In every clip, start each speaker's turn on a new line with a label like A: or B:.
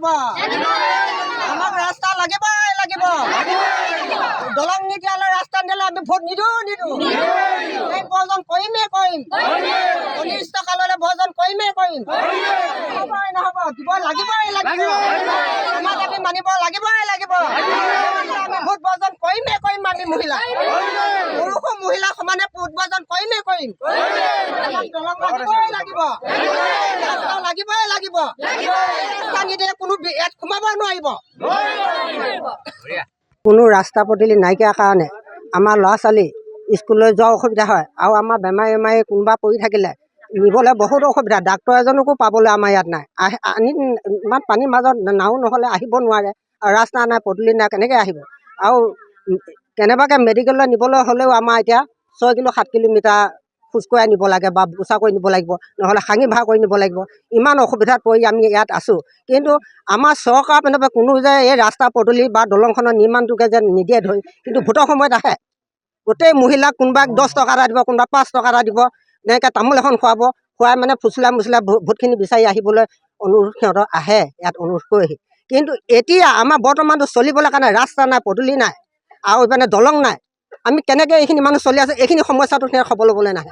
A: আমাক ৰাস্তা লাগিব দলং নিদিয়ালে ৰাস্তা নিদিলে আমি ভোট নিদিওঁ এই বৰ্জন কৰিমেই কৰিম অনিষ্টকাললৈ বৰ্জন কৰিমেই কৰিম নহ'ব দিব লাগিবই আমাক আমি মানিব লাগিব আমি ভোট বৰ্জন কৰিমেই কৰিম আমি মহিলা পুৰুষ মহিলা সমানে ভোট বৰ্জন কৰিমেই কৰিম আমাক দলং লাগিবই লাগিব ৰাস্তা নিদিয়ে কোনো ইয়াত সোমাব নোৱাৰিব কোনো ৰাস্তা পদূলি নাইকিয়াৰ কাৰণে আমাৰ ল'ৰা ছোৱালী স্কুললৈ যোৱা অসুবিধা হয় আৰু আমাৰ বেমাৰী কোনোবা পৰি থাকিলে নিবলৈ বহুত অসুবিধা ডাক্তৰ এজনকো পাবলৈ আমাৰ ইয়াত নাই আনি ইমান পানীৰ মাজত নাও নহ'লে আহিব নোৱাৰে আৰু ৰাস্তা নাই পদূলি নাই কেনেকৈ আহিব আৰু কেনেবাকৈ মেডিকেললৈ নিবলৈ হ'লেও আমাৰ এতিয়া 6 কিলো 7 কিলোমিটাৰ খোজকঢ়াই নিব লাগে বা বোচা কৰি নিব লাগিব নহ'লে খাঙি ভাৰ কৰি নিব লাগিব ইমান অসুবিধাত পৰি আমি ইয়াত আছোঁ কিন্তু আমাৰ চৰকাৰ পিনৰ কোনো যে এই ৰাস্তা পদূলি বা দলংখনৰ নিৰ্মাণটোকে যে নিদিয়ে ধৰি কিন্তু ভোটৰ সময়ত আহে গোটেই মহিলাক কোনোবাক 10 টকা এটা দিব কোনোবা 5 টকা এটা দিব এনেকৈ তামোল এখন খুৱাই মানে ফুচুলাই মুচুলাই ভোটখিনি বিচাৰি আহিবলৈ অনুৰোধ সিহঁতৰ আহে ইয়াত অনুৰোধ কৰি কিন্তু এতিয়া আমাৰ বৰ্তমানটো চলিবলৈ কাৰণে ৰাস্তা নাই পদূলি নাই আৰু ইপিনে দলং নাই আমি কেনেকৈ এইখিনি মানুহ চলি আছোঁ এইখিনি সমস্যাটো সিহঁত খবৰ ল'বলৈ নাহে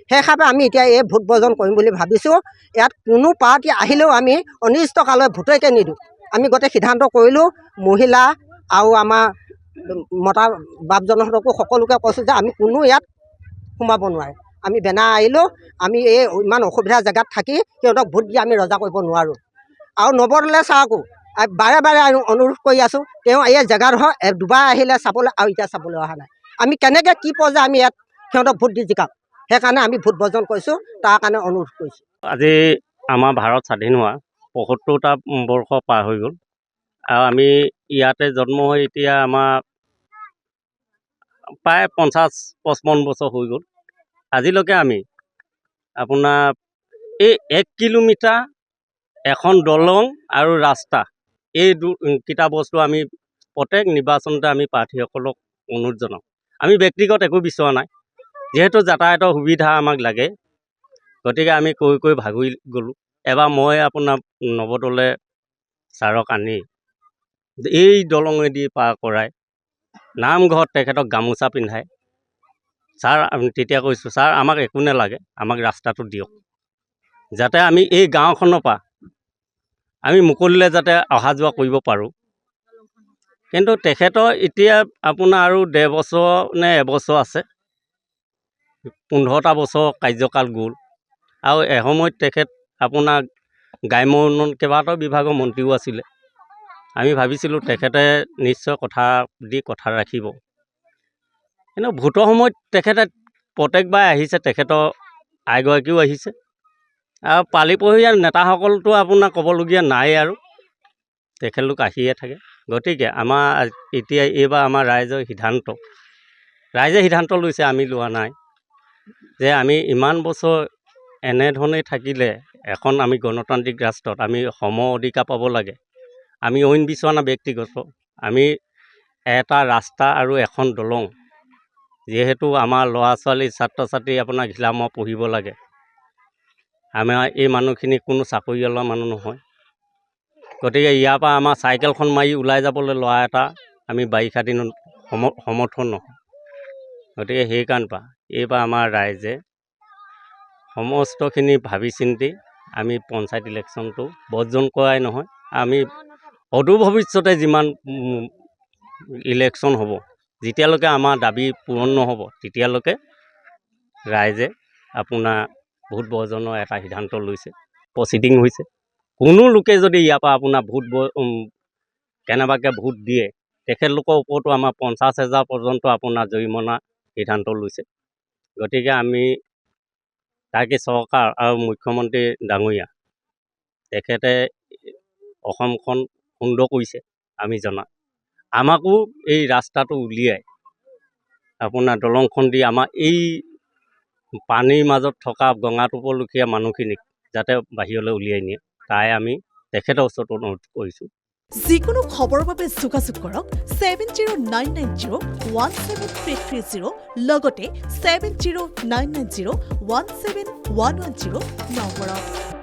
A: সেইবাবে আমি এতিয়া এই ভোট বৰ্জন কৰিম বুলি ভাবিছোঁ ইয়াত কোনো পাৰ্টি আহিলেও আমি অনিষ্টকাললৈ ভোটকে নিদিওঁ আমি গোটেই সিদ্ধান্ত কৰিলোঁ মহিলা আৰু আমাৰ মতা বাপজনহঁতকো সকলোকে কৈছোঁ যে আমি কোনো ইয়াত সোমাব নোৱাৰে আমি বেনাৰ আহিলোঁ আমি এই ইমান অসুবিধা জেগাত থাকি সিহঁতক ভোট দি আমি ৰজা কৰিব নোৱাৰোঁ আৰু নৱদলে চাওকো বাৰে অনুৰোধ কৰি আছোঁ তেওঁ এই জেগাডোখৰ দুবাৰ আহিলে চাবলৈ আৰু এতিয়া চাবলৈ অহা নাই আমি কেনেকৈ কি পৰ্যায়ে আমি ইয়াত সিহঁতক ভোট দি জিকাম সেইকাৰণে আমি ভোট বৰ্জন কৰিছোঁ তাৰ কাৰণে অনুৰোধ কৰিছোঁ
B: আজি আমাৰ ভাৰত স্বাধীন হোৱা ৭৫টা বৰ্ষ পাৰ হৈ গ'ল আৰু আমি ইয়াতে জন্ম হৈ এতিয়া আমাৰ প্ৰায় ৫০-৫৫ বছৰ হৈ গ'ল আজিলৈকে আমি আপোনাৰ এই 1 কিলোমিটাৰ এখন দলং আৰু ৰাস্তা এই দুটা বস্তু আমি প্ৰত্যেক নিৰ্বাচনতে আমি প্ৰাৰ্থীসকলক অনুৰোধ জনাওঁ আমি ব্যক্তিগত একো বিচৰা নাই যিহেতু যাতায়াতৰ সুবিধা আমাক লাগে গতিকে আমি কৈ ভাগৰি গ'লোঁ এবাৰ মই আপোনাৰ নৱদলে ছাৰক আনি এই দলঙেদি পাৰ কৰাই নামঘৰত তেখেতক গামোচা পিন্ধাই ছাৰ তেতিয়া কৈছোঁ ছাৰ আমাক একো নালাগে আমাক ৰাস্তাটো দিয়ক যাতে আমি এই গাঁওখনৰ পৰা আমি মুকলিলৈ যাতে অহা যোৱা কৰিব পাৰোঁ কিন্তু তেখেতৰ এতিয়া আপোনাৰ আৰু 1.5 বছৰ নে এবছৰ আছে 15টা বছৰ কাৰ্যকাল গ'ল আৰু এসময়ত তেখেত আপোনাৰ গ্ৰাম্য উন্নয়ন কেইবাটাও বিভাগৰ মন্ত্ৰীও আছিলে আমি ভাবিছিলোঁ তেখেতে নিশ্চয় কথা ৰাখিব কিন্তু ভোটৰ সময়ত তেখেতে প্ৰত্যেকবাৰ আহিছে তেখেতৰ আইগৰাকীও আহিছে আৰু পালিপহৰীয়া নেতাসকলতো আপোনাৰ ক'বলগীয়া নাই আৰু তেখেতলোক আহিয়ে থাকে গতিকে আমাৰ এতিয়া এইবাৰ আমাৰ ৰাইজে সিদ্ধান্ত লৈছে আমি লোৱা নাই যে আমি ইমান বছৰ এনেধৰণে থাকিলে এখন আমি গণতান্ত্ৰিক ৰাষ্ট্ৰত আমি সম অধিকাৰ পাব লাগে আমি অইন বিচৰা নাই ব্যক্তিগত আমি এটা ৰাস্তা আৰু এখন দলং যিহেতু আমাৰ ল'ৰা ছোৱালী ছাত্ৰ ছাত্ৰী আপোনাৰ ঘিলামৰ পঢ়িব লাগে আমাৰ এই মানুহখিনি কোনো চাকৰিয়ালৰ মানুহ নহয় গতিকে ইয়াৰ পৰা আমাৰ চাইকেলখন মাৰি ওলাই যাবলৈ ল'ৰা এটা আমি বাৰিষা দিনত সমৰ্থন নহয় গতিকে সেইকাৰণে এইবাৰ আমাৰ ৰাইজে সমস্তখিনি ভাবি চিন্তি আমি পঞ্চায়ত ইলেকশ্যনটো বৰ্জন কৰাই নহয় আমি অদূৰ ভৱিষ্যতে যিমান ইলেকশ্যন হ'ব যেতিয়ালৈকে আমাৰ দাবী পূৰণ নহ'ব তেতিয়ালৈকে ৰাইজে আপোনাৰ ভোট বৰ্জনৰ এটা সিদ্ধান্ত লৈছে প্ৰচিডিং হৈছে কোনো লোকে যদি ইয়াৰ পৰা আপোনাৰ কেনেবাকৈ ভোট দিয়ে তেখেতলোকৰ ওপৰতো আমাৰ 50,000 পৰ্যন্ত আপোনাৰ জৰিমনা সিদ্ধান্ত লৈছে গতিকে আমি তাকে চৰকাৰ আৰু মুখ্যমন্ত্ৰী ডাঙৰীয়া তেখেতে অসমখন সুন্দৰ কৰিছে আমি জনা আমাকো এই ৰাস্তাটো উলিয়াই আপোনাৰ দলংখন দি আমাৰ এই পানীৰ মাজত থকা গঙাটোপৰলখীয়া মানুহখিনিক যাতে বাহিৰলৈ উলিয়াই নিয়ে তাই আমি তেখেতৰ ওচৰত অনুৰোধ কৰিছোঁ
C: যিকোনো খবৰৰ বাবে যোগাযোগ কৰক 7099017330 লগতে 7099017110 নম্বৰত